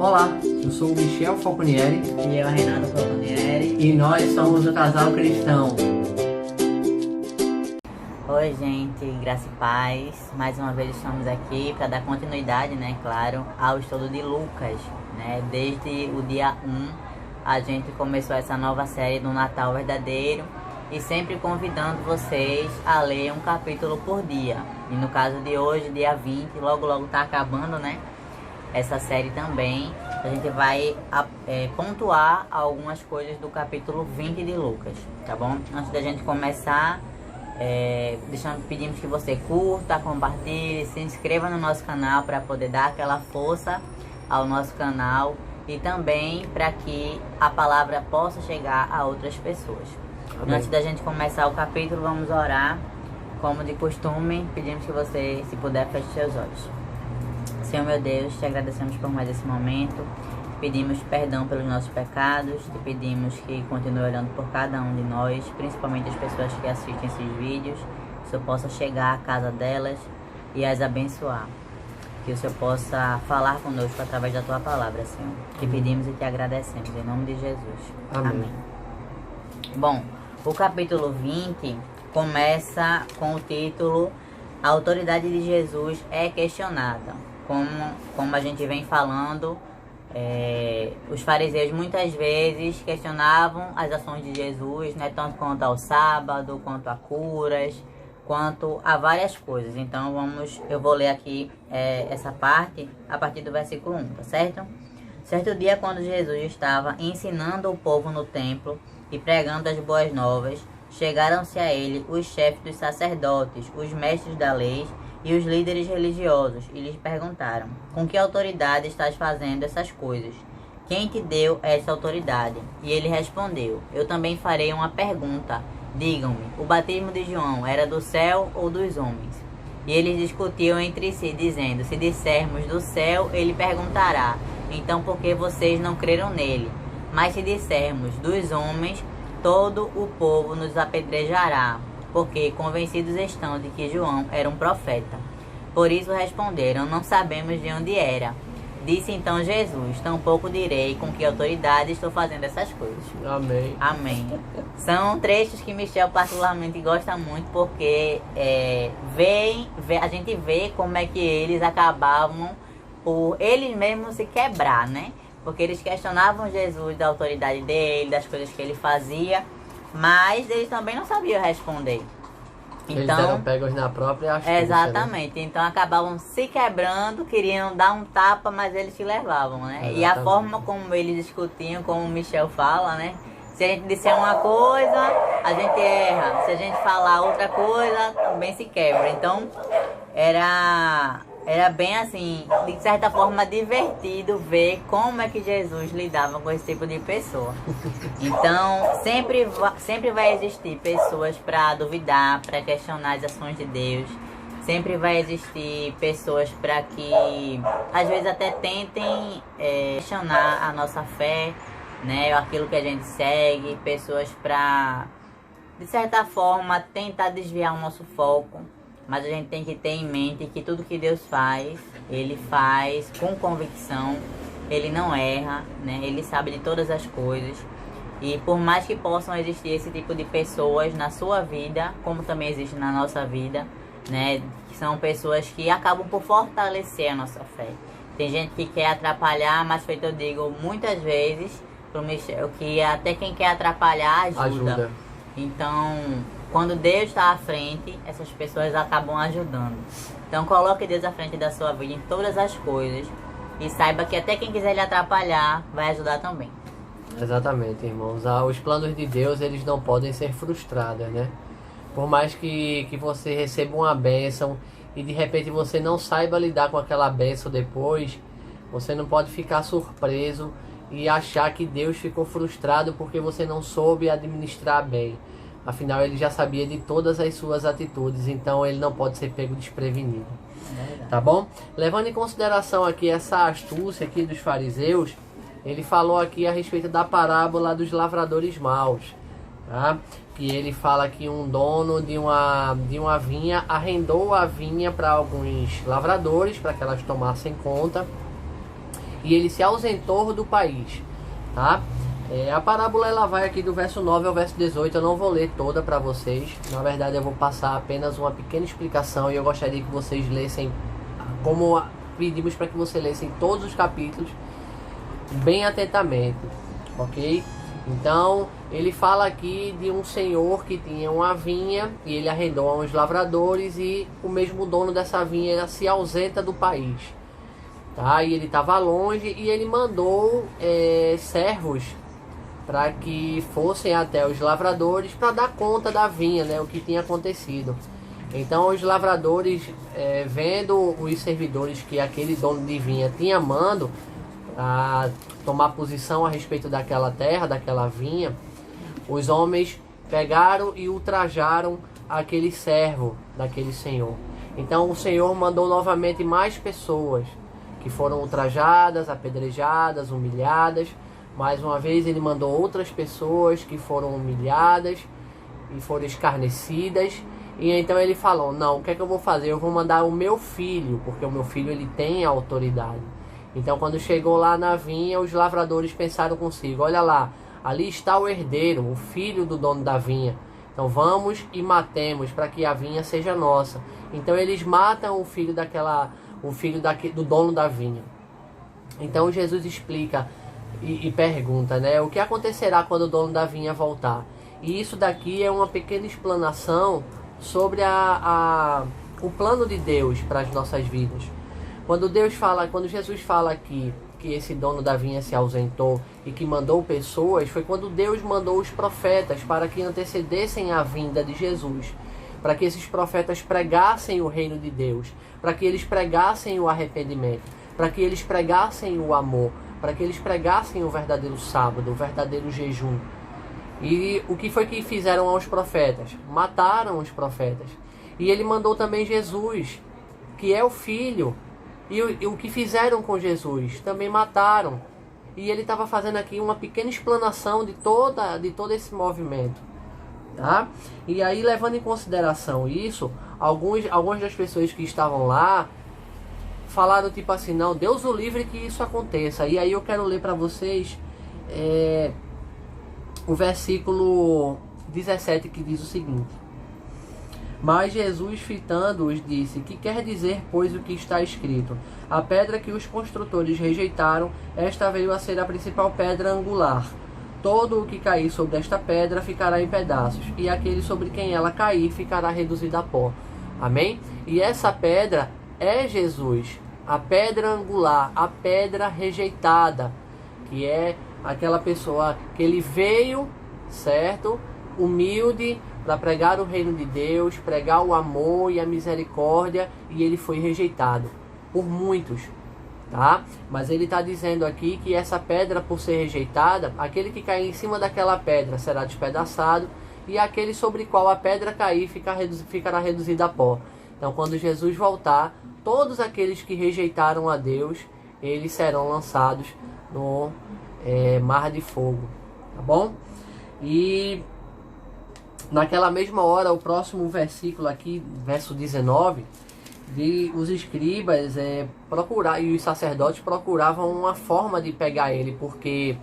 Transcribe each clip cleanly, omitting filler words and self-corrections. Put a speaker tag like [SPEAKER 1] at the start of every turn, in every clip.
[SPEAKER 1] Olá, eu sou o Michel Falconieri
[SPEAKER 2] E eu, Renato Falconieri.
[SPEAKER 1] e nós somos o Casal Cristão.
[SPEAKER 2] Oi, gente, graça e paz. Mais uma vez estamos aqui para dar continuidade, né, claro, ao estudo de Lucas, né? Desde o dia 1 a gente começou essa nova série do Natal Verdadeiro e sempre convidando vocês a ler um capítulo por dia. E no caso de hoje, dia 20, logo tá acabando, né? Essa série também. A gente vai pontuar algumas coisas do capítulo 20 de Lucas, tá bom? Antes da gente começar, pedimos que você curta, compartilhe, se inscreva no nosso canal para poder dar aquela força ao nosso canal e também para que a palavra possa chegar a outras pessoas.
[SPEAKER 1] Amém.
[SPEAKER 2] Antes da gente começar o capítulo, vamos orar. Como de costume, pedimos que você, se puder, feche seus olhos. Senhor meu Deus, te agradecemos por mais esse momento, te pedimos perdão pelos nossos pecados, te pedimos que continue olhando por cada um de nós, principalmente as pessoas que assistem esses vídeos, que o Senhor possa chegar à casa delas e as abençoar, que o Senhor possa falar conosco através da tua palavra, Senhor. Te pedimos e te agradecemos, em nome de Jesus.
[SPEAKER 1] Amém.
[SPEAKER 2] Bom, o capítulo 20 começa com o título A autoridade de Jesus é questionada. Como a gente vem falando, os fariseus muitas vezes questionavam as ações de Jesus, né, tanto quanto ao sábado, quanto a curas, quanto a várias coisas. Então eu vou ler aqui essa parte a partir do versículo 1, tá certo? Certo dia, quando Jesus estava ensinando o povo no templo e pregando as boas novas, chegaram-se a ele os chefes dos sacerdotes, os mestres da lei e os líderes religiosos, e lhes perguntaram: com que autoridade estás fazendo essas coisas? Quem te deu essa autoridade? E ele respondeu: eu também farei uma pergunta. Digam-me, o batismo de João era do céu ou dos homens? E eles discutiam entre si, dizendo: se dissermos do céu, ele perguntará: então por que vocês não creram nele? Mas se dissermos dos homens, todo o povo nos apedrejará, porque convencidos estão de que João era um profeta. Por isso responderam: não sabemos de onde era. Disse então Jesus: tampouco direi com que autoridade estou fazendo essas coisas.
[SPEAKER 1] Amém.
[SPEAKER 2] Amém. São trechos que Michel particularmente gosta muito, porque a gente vê como é que eles acabavam por eles mesmos se quebrar, né? Porque eles questionavam Jesus da autoridade dele, das coisas que ele fazia, mas eles também não sabiam responder.
[SPEAKER 1] Eles
[SPEAKER 2] Então,
[SPEAKER 1] eram pegos na própria astúcia,
[SPEAKER 2] exatamente, né? Então acabavam se quebrando, queriam dar um tapa, mas eles se levavam, né?
[SPEAKER 1] Exatamente.
[SPEAKER 2] E a forma como eles discutiam, como o Michel fala, né? Se a gente disser uma coisa, a gente erra. Se a gente falar outra coisa, também se quebra. Então, era bem assim, de certa forma divertido ver como é que Jesus lidava com esse tipo de pessoa. Então, sempre vai existir pessoas para duvidar, para questionar as ações de Deus. Sempre vai existir pessoas para que, às vezes, até tentem questionar a nossa fé, né, aquilo que a gente segue. Pessoas para, de certa forma, tentar desviar o nosso foco. Mas a gente tem que ter em mente que tudo que Deus faz, Ele faz com convicção, Ele não erra, né? Ele sabe de todas as coisas. E por mais que possam existir esse tipo de pessoas na sua vida, como também existe na nossa vida, né? Que são pessoas que acabam por fortalecer a nossa fé. Tem gente que quer atrapalhar, mas feito eu digo muitas vezes pro Michel, que até quem quer atrapalhar ajuda. Então, quando Deus está à frente, essas pessoas acabam ajudando. Então coloque Deus à frente da sua vida em todas as coisas. E saiba que até quem quiser lhe atrapalhar, vai ajudar também.
[SPEAKER 1] Exatamente, irmãos. Os planos de Deus, eles não podem ser frustrados, né? Por mais que você receba uma bênção e de repente você não saiba lidar com aquela bênção depois, você não pode ficar surpreso e achar que Deus ficou frustrado porque você não soube administrar bem. Afinal, ele já sabia de todas as suas atitudes, então ele não pode ser pego desprevenido. Tá bom? Levando em consideração aqui essa astúcia aqui dos fariseus, ele falou aqui a respeito da parábola dos lavradores maus, tá? Que ele fala que um dono de uma vinha arrendou a vinha para alguns lavradores, para que elas tomassem conta. e ele se ausentou do país, tá? A parábola ela vai aqui do verso 9 ao verso 18, eu não vou ler toda para vocês, na verdade eu vou passar apenas uma pequena explicação e eu gostaria que vocês lessem, como pedimos para que vocês lessem todos os capítulos bem atentamente, ok? Então, ele fala aqui de um senhor que tinha uma vinha e ele arrendou a uns lavradores e o mesmo dono dessa vinha se ausenta do país, tá? E ele estava longe e ele mandou servos para que fossem até os lavradores para dar conta da vinha, né, o que tinha acontecido. Então os lavradores, vendo os servidores que aquele dono de vinha tinha mando a tomar posição a respeito daquela terra, daquela vinha, os homens pegaram e ultrajaram aquele servo daquele senhor. Então o Senhor mandou novamente mais pessoas que foram ultrajadas, apedrejadas, humilhadas. Mais uma vez ele mandou outras pessoas que foram humilhadas e foram escarnecidas. E então ele falou, não, o que é que eu vou fazer? Eu vou mandar o meu filho, porque o meu filho ele tem autoridade. Então quando chegou lá na vinha, os lavradores pensaram consigo, olha lá, ali está o herdeiro, o filho do dono da vinha. Então vamos e matemos para que a vinha seja nossa. Então eles matam o filho do dono da vinha. Então Jesus explica e pergunta, né, o que acontecerá quando o dono da vinha voltar? E isso daqui é uma pequena explanação sobre o plano de Deus para as nossas vidas. Quando Jesus fala aqui que esse dono da vinha se ausentou e que mandou pessoas, foi quando Deus mandou os profetas para que antecedessem a vinda de Jesus, para que esses profetas pregassem o reino de Deus, para que eles pregassem o arrependimento, para que eles pregassem o amor, para que eles pregassem o verdadeiro sábado, o verdadeiro jejum. E o que foi que fizeram aos profetas? Mataram os profetas. E ele mandou também Jesus, que é o Filho. E o que fizeram com Jesus? Também mataram. E ele estava fazendo aqui uma pequena explanação de todo esse movimento. Tá? E aí, levando em consideração isso, algumas das pessoas que estavam lá falaram tipo assim, não, Deus o livre que isso aconteça. E aí eu quero ler para vocês o versículo 17 que diz o seguinte: mas Jesus, fitando-os, disse, que quer dizer, pois, o que está escrito? A pedra que os construtores rejeitaram, esta veio a ser a principal pedra angular. Todo o que cair sobre esta pedra ficará em pedaços, e aquele sobre quem ela cair ficará reduzido a pó. Amém? E essa pedra é Jesus, a pedra angular, a pedra rejeitada, que é aquela pessoa que ele veio, certo? Humilde, para pregar o reino de Deus, pregar o amor e a misericórdia, e ele foi rejeitado por muitos, tá? Mas ele está dizendo aqui que essa pedra, por ser rejeitada, aquele que cair em cima daquela pedra será despedaçado, e aquele sobre qual a pedra cair ficará reduzido a pó. Então, quando Jesus voltar, todos aqueles que rejeitaram a Deus, eles serão lançados no mar de fogo, tá bom? E naquela mesma hora, o próximo versículo aqui, verso 19, os escribas e os sacerdotes procuravam uma forma de pegar ele, porque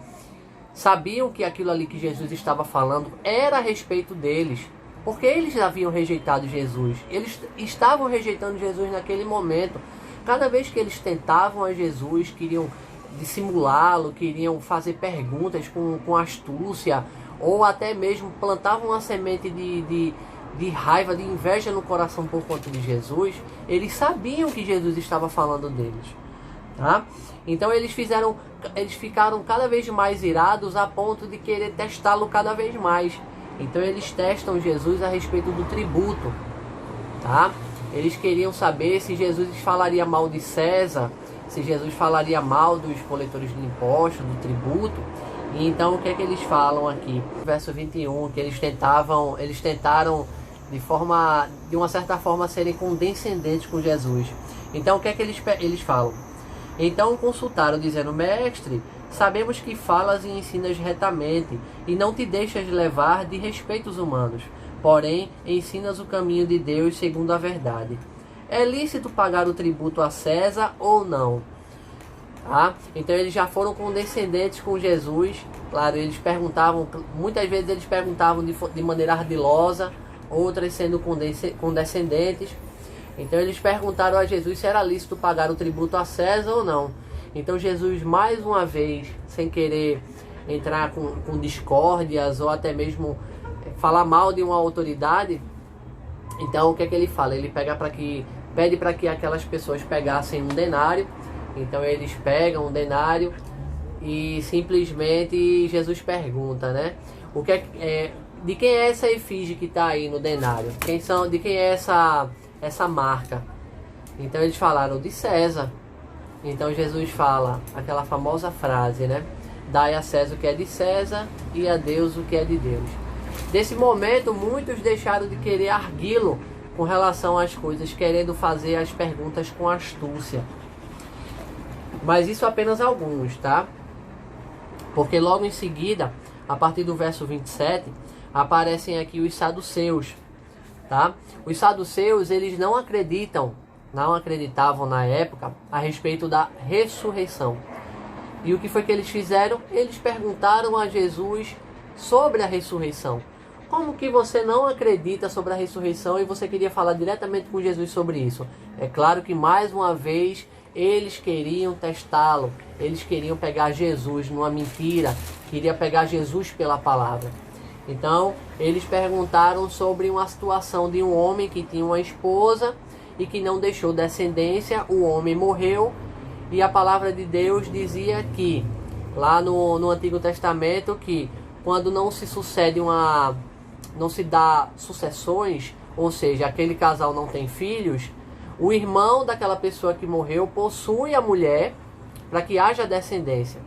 [SPEAKER 1] sabiam que aquilo ali que Jesus estava falando era a respeito deles, porque eles haviam rejeitado Jesus, eles estavam rejeitando Jesus naquele momento. Cada vez que eles tentavam a Jesus, queriam dissimulá-lo, queriam fazer perguntas com astúcia, ou até mesmo plantavam uma semente de raiva, de inveja no coração por conta de Jesus, eles sabiam que Jesus estava falando deles, tá? Então eles ficaram cada vez mais irados a ponto de querer testá-lo cada vez mais. Então eles testam Jesus a respeito do tributo, tá? Eles queriam saber se Jesus falaria mal de César, se Jesus falaria mal dos coletores de impostos, do tributo. E então o que é que eles falam aqui? Verso 21, que eles tentaram de uma certa forma serem condescendentes com Jesus. Então o que é que eles falam? Então consultaram dizendo, mestre, sabemos que falas e ensinas retamente e não te deixas levar de respeitos humanos, porém ensinas o caminho de Deus segundo a verdade. É lícito pagar o tributo a César ou não? Tá? Então eles já foram condescendentes com Jesus. Claro, eles perguntavam, muitas vezes eles perguntavam de maneira ardilosa, outras sendo condescendentes. Então eles perguntaram a Jesus se era lícito pagar o tributo a César ou não. Então Jesus, mais uma vez, sem querer entrar com discórdias ou até mesmo falar mal de uma autoridade, então o que é que ele fala? Ele pede para que aquelas pessoas pegassem um denário. Então eles pegam um denário e simplesmente Jesus pergunta, né? De quem é essa efígie que está aí no denário? De quem é essa marca? Então eles falaram de César. Então Jesus fala aquela famosa frase, né? Dai a César o que é de César e a Deus o que é de Deus. Nesse momento, muitos deixaram de querer arguí-lo com relação às coisas, querendo fazer as perguntas com astúcia. Mas isso apenas alguns, tá? Porque logo em seguida, a partir do verso 27, aparecem aqui os saduceus, tá? Os saduceus, eles não acreditavam na época a respeito da ressurreição. E o que foi que eles fizeram? Eles perguntaram a Jesus sobre a ressurreição. Como que você não acredita sobre a ressurreição e você queria falar diretamente com Jesus sobre isso? É claro que mais uma vez eles queriam testá-lo, eles queriam pegar Jesus numa mentira, queria pegar Jesus pela palavra. Então eles perguntaram sobre uma situação de um homem que tinha uma esposa e que não deixou descendência. O homem morreu e a palavra de Deus dizia que lá no Antigo Testamento que quando não se dá sucessões, ou seja, aquele casal não tem filhos, o irmão daquela pessoa que morreu possui a mulher para que haja descendência,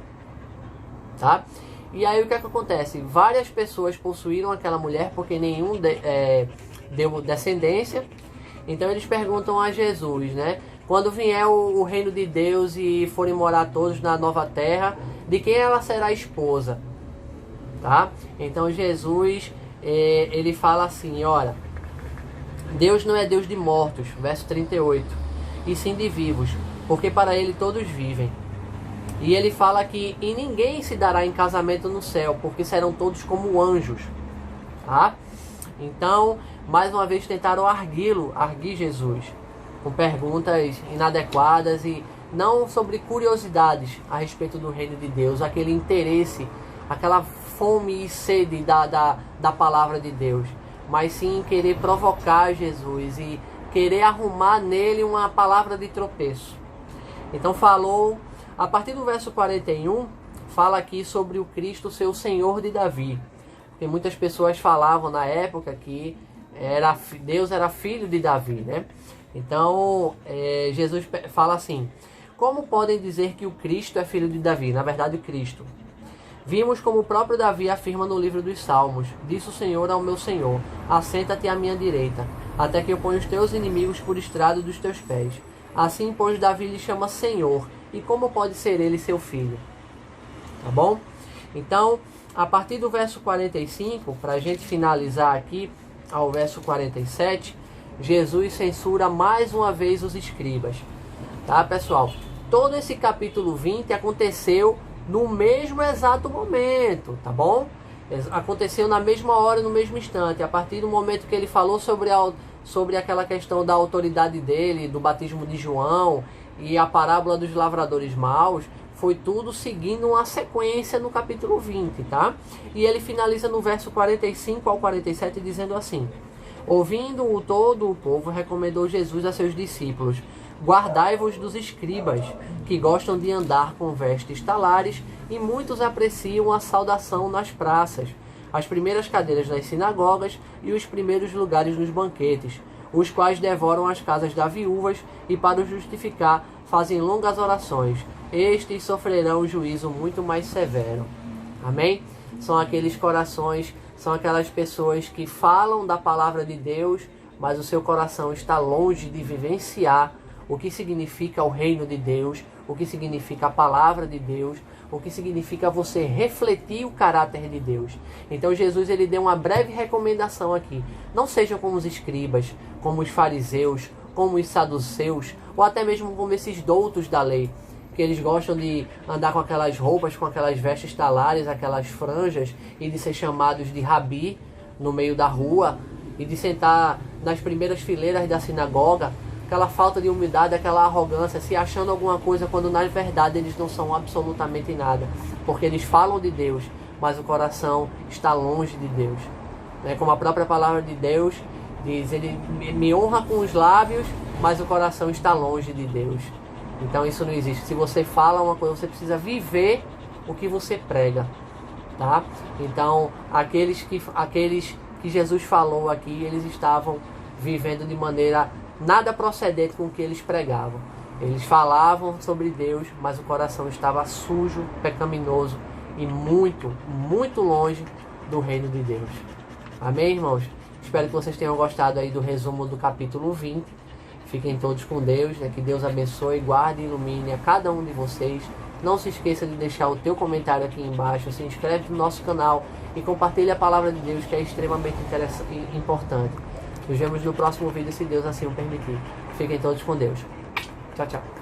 [SPEAKER 1] tá? E aí o que é que acontece? Várias pessoas possuíram aquela mulher porque nenhum deu descendência. Então eles perguntam a Jesus, né? Quando vier o reino de Deus e forem morar todos na nova terra, de quem ela será esposa? Tá? Então Jesus, ele fala assim, olha, Deus não é Deus de mortos, verso 38, e sim de vivos, porque para ele todos vivem. E ele fala que e ninguém se dará em casamento no céu, porque serão todos como anjos. Tá? Então, mais uma vez tentaram arguir Jesus, com perguntas inadequadas e não sobre curiosidades a respeito do reino de Deus, aquele interesse, aquela fome e sede da palavra de Deus, mas sim querer provocar Jesus e querer arrumar nele uma palavra de tropeço. Então falou, a partir do verso 41, fala aqui sobre o Cristo ser o Senhor de Davi. Porque muitas pessoas falavam na época que Deus era filho de Davi, né? Então Jesus fala assim, como podem dizer que o Cristo é filho de Davi? Na verdade, Cristo. Vimos como o próprio Davi afirma no livro dos Salmos, disse o Senhor ao meu Senhor, assenta-te à minha direita, até que eu ponha os teus inimigos por estrado dos teus pés. Assim, pois, Davi lhe chama Senhor, e como pode ser ele seu filho? Tá bom? Então, a partir do verso 45, para a gente finalizar aqui, ao verso 47, Jesus censura mais uma vez os escribas. Tá, pessoal? Todo esse capítulo 20 aconteceu no mesmo exato momento, tá bom? Aconteceu na mesma hora, no mesmo instante. A partir do momento que ele falou sobre aquela questão da autoridade dele, do batismo de João e a parábola dos lavradores maus, foi tudo seguindo uma sequência no capítulo 20, tá? E ele finaliza no verso 45 ao 47 dizendo assim: ouvindo-o todo o povo, recomendou Jesus a seus discípulos: guardai-vos dos escribas, que gostam de andar com vestes talares, e muitos apreciam a saudação nas praças, as primeiras cadeiras nas sinagogas e os primeiros lugares nos banquetes, os quais devoram as casas das viúvas e, para os justificar, fazem longas orações. Estes sofrerão juízo muito mais severo. Amém? São aqueles corações, são aquelas pessoas que falam da palavra de Deus, mas o seu coração está longe de vivenciar o que significa o reino de Deus, o que significa a palavra de Deus, o que significa você refletir o caráter de Deus. Então Jesus ele deu uma breve recomendação aqui. Não sejam como os escribas, como os fariseus, como os saduceus, ou até mesmo como esses doutos da lei. porque eles gostam de andar com aquelas roupas, com aquelas vestes talares, aquelas franjas, e de ser chamados de rabi no meio da rua, e de sentar nas primeiras fileiras da sinagoga, aquela falta de humildade, aquela arrogância, se achando alguma coisa, quando na verdade eles não são absolutamente nada, porque eles falam de Deus, mas o coração está longe de Deus. Como a própria palavra de Deus diz, ele me honra com os lábios, mas o coração está longe de Deus. Então isso não existe. Se você fala uma coisa, você precisa viver o que você prega, tá? Então aqueles que Jesus falou aqui, eles estavam vivendo de maneira nada procedente com o que eles pregavam. Eles falavam sobre Deus, mas o coração estava sujo, pecaminoso e muito, muito longe do reino de Deus. Amém, irmãos? Espero que vocês tenham gostado aí do resumo do capítulo 20. Fiquem todos com Deus, que Deus abençoe, guarde e ilumine a cada um de vocês. Não se esqueça de deixar o teu comentário aqui embaixo, se inscreve no nosso canal e compartilhe a palavra de Deus, que é extremamente importante. Nos vemos no próximo vídeo, se Deus assim o permitir. Fiquem todos com Deus. Tchau, tchau.